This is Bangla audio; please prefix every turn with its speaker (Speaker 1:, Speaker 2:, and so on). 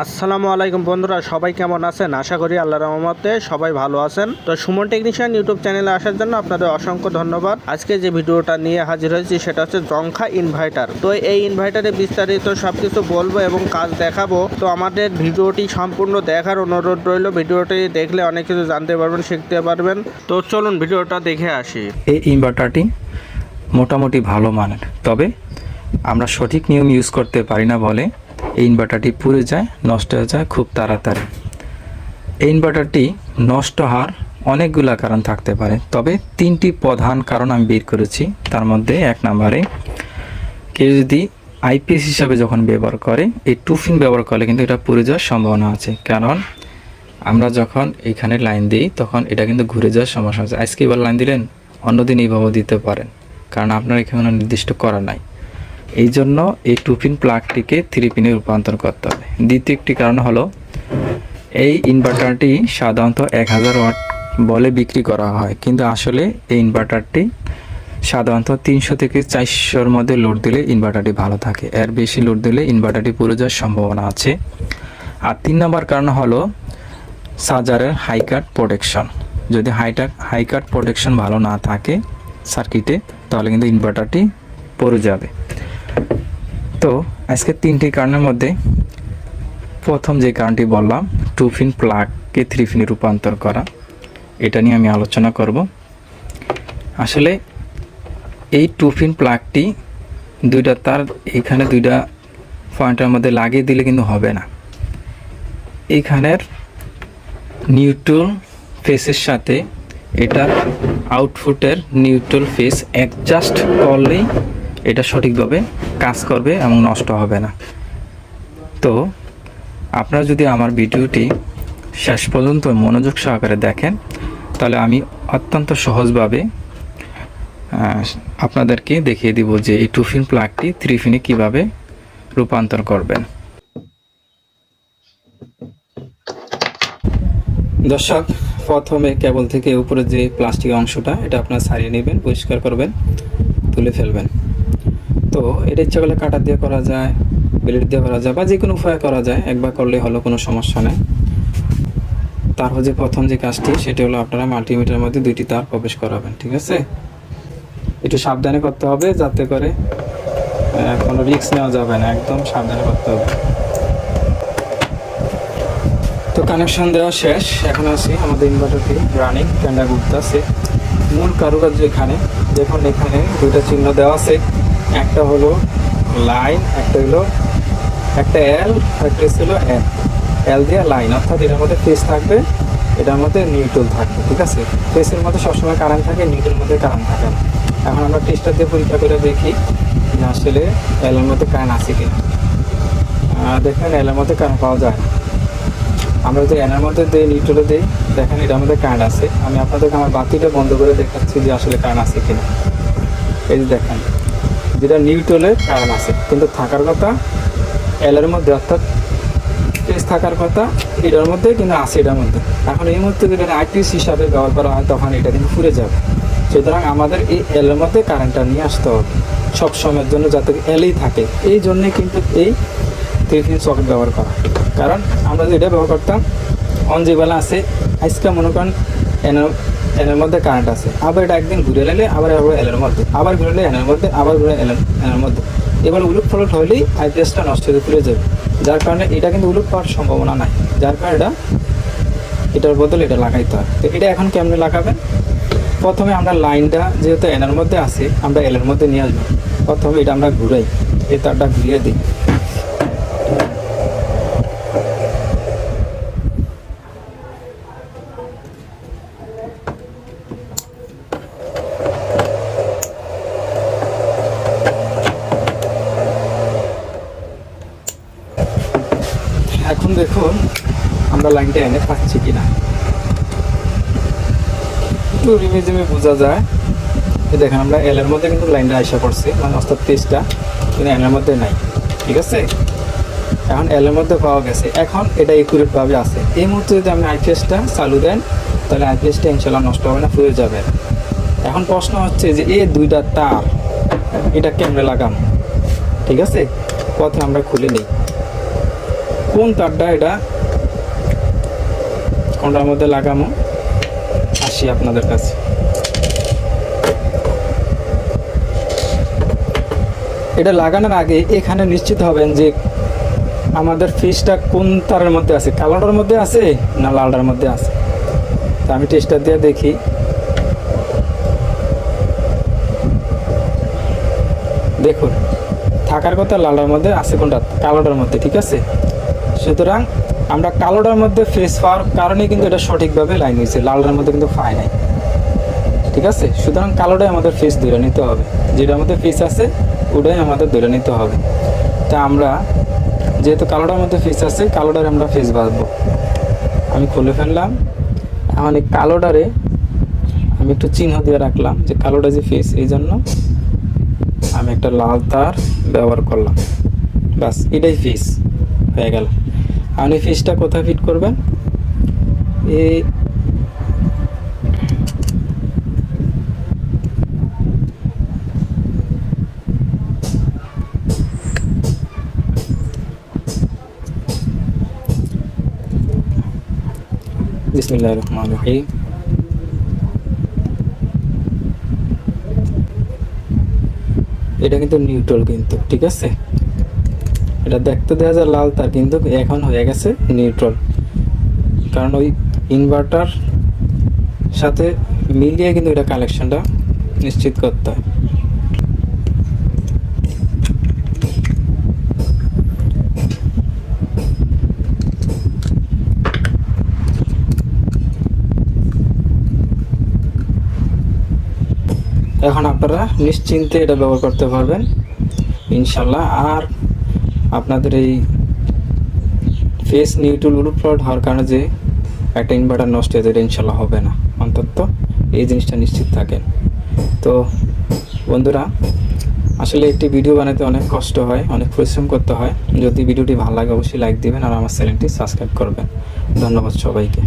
Speaker 1: আসসালামু আলাইকুম বন্ধুরা, সবাই কেমন আছেন? আশা করি আল্লাহর রহমতে সবাই ভালো আছেন। তো সুমন টেকনিশিয়ান ইউটিউব চ্যানেলে আসার জন্য আপনাদের অসংখ্য ধন্যবাদ। আজকে যে ভিডিওটা নিয়ে হাজির হয়েছি সেটা হচ্ছে জংখা ইনভার্টার। তো এই ইনভার্টারে বিস্তারিত সবকিছু বলবো এবং কাজ দেখাবো। তো আমাদের ভিডিওটি সম্পূর্ণ দেখার অনুরোধ রইল। ভিডিওটি দেখলে অনেক কিছু জানতে পারবেন, শিখতে পারবেন। তো চলুন ভিডিওটা দেখে আসি।
Speaker 2: এই ইনভার্টারটি মোটামুটি ভালো মানের, তবে আমরা সঠিক নিয়ম ইউজ করতে পারি না বলে এই ইনভার্টারটি পুড়ে যায়, নষ্ট হয়ে যায় খুব তাড়াতাড়ি। এই ইনভার্টারটি নষ্ট হওয়ার অনেকগুলো কারণ থাকতে পারে, তবে তিনটি প্রধান কারণ আমি বের করেছি। তার মধ্যে এক নম্বরে, কেউ যদি আইপিএস হিসাবে যখন ব্যবহার করে, এই টুফিন ব্যবহার করলে কিন্তু এটা পুড়ে যাওয়ার সম্ভাবনা আছে। কারণ আমরা যখন এখানে লাইন দিই তখন এটা কিন্তু ঘুরে যাওয়ার সমস্যা আছে। আজকে এবার লাইন দিলেন, অন্যদিন এইভাবে দিতে পারেন, কারণ আপনার এখানে নির্দিষ্ট করা নাই। এই জন্য এই টু পিন প্লাগটিকে 3 পিনে রূপান্তর করতে হবে। দ্বিতীয় একটি কারণ হলো, এই ইনভার্টারটি সাধারণত 1000 ওয়াট বলে বিক্রি করা হয়, কিন্তু আসলে এই ইনভার্টারটি সাধারণত 300 থেকে 400-র মধ্যে লোড দিলে ইনভার্টারটি ভালো থাকে। এর বেশি লোড দিলে ইনভার্টারটি পুড়ে যাওয়ার সম্ভাবনা আছে। আর 3 নম্বর কারণ হলো চার্জারের হাই কাট প্রোটেকশন। যদি হাই কাট প্রোটেকশন ভালো না থাকে সার্কিটে, তাহলে কিন্তু ইনভার্টারটি পড়ে যাবে। তো আজকে 3টি কারণের মধ্যে প্রথম যে কারণটি বললাম, টু পিন প্লাগকে 3 পিনে রূপান্তর করা, এটা নিয়ে আমি আলোচনা করব। আসলে এই টু পিন প্লাগটি দুইটা তার এখানে দুইটা পয়েন্টের মধ্যে লাগিয়ে দিলে কিন্তু হবে না। এইখানের নিউট্রাল ফেসের সাথে এটার আউটপুটের নিউট্রাল ফেস অ্যাডজাস্ট করলেই এটা সঠিকভাবে কাজ করবে এবং নষ্ট হবে না। তো আপনারা যদি আমার ভিডিওটি শেষ পর্যন্ত মনোযোগ সহকারে দেখেন, তাহলে আমি অত্যন্ত সহজভাবে আপনাদেরকে দেখিয়ে দিব যে এই টু পিন প্লাগটি 3 পিনে কীভাবে রূপান্তর করবেন। দর্শক, প্রথমে কেবল থেকে উপরে যে প্লাস্টিক অংশটা, এটা আপনারা ছাড়িয়ে নেবেন, পরিষ্কার করবেন, তুলে ফেলবেন। তো এটা ইচ্ছা করলে কাটা দিয়ে করা যায়, ব্লেড দিয়ে করা যায়, বা যে কোনো উপায়ে করা যায়। একবার করলে হলো, কোনো সমস্যা নেই। তার হচ্ছে প্রথম যে কাজটি, সেটা হলো আপনারা মাল্টিমিটারের মধ্যে 2টি তার প্রবেশ করাবেন। ঠিক আছে, একটু সাবধানে করতে হবে, যাতে করে কোনো রিস্ক নেওয়া যাবে না, একদম সাবধানে করতে হবে। তো কানেকশন দেওয়া শেষ, এখন আছি আমাদের ইনভার্টারটি রানিং, ফ্যানটা ঘুরতেছে। মূল কারুকার্য এখানে দেখুন, এখানে 2টা চিহ্ন দেওয়া আছে, একটা হলো লাইন, একটা এল, একটা ছিল এল দিয়ে লাইন, অর্থাৎ এটার মধ্যে ফেস থাকবে, এটার মধ্যে নিউট্রাল থাকবে। ঠিক আছে, ফেসের মধ্যে সবসময় কারেন্ট থাকে, নিউট্রাল মধ্যে কারেন্ট থাকে না। এখন আমরা টেস্টার দিয়ে পরীক্ষা করে দেখি যে আসলে এলের মধ্যে কারেন্ট আছে কিনা। দেখেন, এলের মধ্যে কারেন্ট পাওয়া যায় না। আমরা যদি এনের মধ্যে দিই, নিউট্রালে দিই, দেখেন এটার মধ্যে কারেন্ট আছে। আমি আপনাদেরকে আমার বাতিটা বন্ধ করে দেখাচ্ছি যে আসলে কারেন্ট আছে কিনা। এই যে দেখেন, যেটা নিউট্রালে কারেন্ট আছে, কিন্তু থাকার কথা এলের মধ্যে, অর্থাৎ ফেস থাকার কথা এটার মধ্যে, কিন্তু আছে এটার মধ্যে। এখন এই মুহূর্তে যদি আইপিএস হিসাবে ব্যবহার করা হয়, তখন এটা কিন্তু ফুরে যাবে। সুতরাং আমাদের এই এলের মধ্যে কারেন্টটা নিয়ে আসতে হবে সব সময়ের জন্য, যাতে এলেই থাকে। এই জন্যে কিন্তু এই 3 পিন সকেট ব্যবহার করা। কারণ আমরা যদি এটা ব্যবহার করতাম, অন যেবেলা আছে, আজকে মনে করেন এনের মধ্যে কারেন্ট আছে, আবার এটা একদিন ঘুরে এলে আবার এলের মধ্যে, আবার ঘুরে এনের মধ্যে, আবার ঘুরে এনের মধ্যে, এবার উলট ফলট হলেই আইপিএসটা নষ্ট হয়ে ফিরে যাবে। যার কারণে এটা কিন্তু উলট পাওয়ার সম্ভাবনা নাই, যার কারণে এটার বদলে এটা লাগাইতে হয়। তো এটা এখন কেমনে লাগাবেন? প্রথমে আমরা লাইনটা যেহেতু এনের মধ্যে আছে, আমরা এলের মধ্যে নিয়ে আসবো। প্রথমে এটা আমরা ঘুরাই, এই তারটা ঘুরিয়ে দিই। এখন দেখুন আমরা লাইনটা এনে পাচ্ছি কিনা, একটু রিমিজিমে বোঝা যায়। দেখেন, আমরা এলের মধ্যে কিন্তু লাইনটা আসা পড়ছে, মানে অর্থাৎ পেজটা, কিন্তু এলের মধ্যে নাই। ঠিক আছে, এখন এলের মধ্যে পাওয়া গেছে। এখন এটা একুরেটভাবে আছে। এই মুহূর্তে যদি আপনি আইপিএসটা চালু দেন, তাহলে আইপিএসটা ইনশাল্লাহ নষ্ট হবে না, ফুরে যাবে। এখন প্রশ্ন হচ্ছে যে এই 2টা তার এটা কেমনে লাগাম। ঠিক আছে, প্রথমে আমরা খুলে নিই। কোন তারটা এটা কোনটার মধ্যে লাগামো আসি আপনাদের কাছে। এটা লাগানোর আগে এখানে নিশ্চিত হবেন যে আমাদের ফিসটা কোন তারের মধ্যে আছে, কালোটার মধ্যে আছে না লালটার মধ্যে আছে। তো আমি টেস্টার দিয়ে দেখি। দেখুন থাকার কথা লালটার মধ্যে আছে, কোনটা কালোটার মধ্যে, ঠিক আছে। সুতরাং আমরা কালোটার মধ্যে ফেস পাওয়ার কারণে কিন্তু এটা সঠিকভাবে লাইন হয়েছে, লালটার মধ্যে কিন্তু পায় নাই, ঠিক আছে। সুতরাং কালোটাই আমাদের ফেস ধরে নিতে হবে, যেটা আমাদের ফেস আছে ওটাই আমাদের ধরে নিতে হবে। তা আমরা যেহেতু কালোটার মধ্যে ফেস আছে, কালোটারে আমরা ফেস বাঁধবো। আমি খুলে ফেললাম। এখন এই কালোটারে আমি একটু চিহ্ন দিয়ে রাখলাম যে কালোটা যে ফেস, এই জন্য আমি একটা লাল তার ব্যবহার করলাম। বাস এটাই ফেস হয়ে গেল। আপনি ফেসটা কোথায় ফিট করবেন? এই বিসমিল্লাহির রহমানির রহিম। এটা কিন্তু নিউট্রাল কিন্তু, ঠিক আছে। এটা দেখতে দেখা যায় লাল তার, কিন্তু এখন হয়ে গেছে নিউট্রাল, কারণ ওই ইনভার্টার সাথে মিলিয়ে কিন্তু এটা কানেকশনটা নিশ্চিত করতে হয়। এখন আপনারা নিশ্চিন্তে এটা ব্যবহার করতে পারবেন ইনশাল্লাহ। আর আপনাদের এই ফেস নিউট্রাল উলটপালট হওয়ার কারণে যে একটা ইনভার্টার নষ্ট হয়ে যায়, এটা ইনশাল্লাহ হবে না, অন্তত এই জিনিসটা নিশ্চিত থাকেন। তো বন্ধুরা, আসলে একটি ভিডিও বানাতে অনেক কষ্ট হয়, অনেক পরিশ্রম করতে হয়। যদি ভিডিওটি ভালো লাগে অবশ্যই লাইক দিবেন আর আমার চ্যানেলটি সাবস্ক্রাইব করবেন। ধন্যবাদ সবাইকে।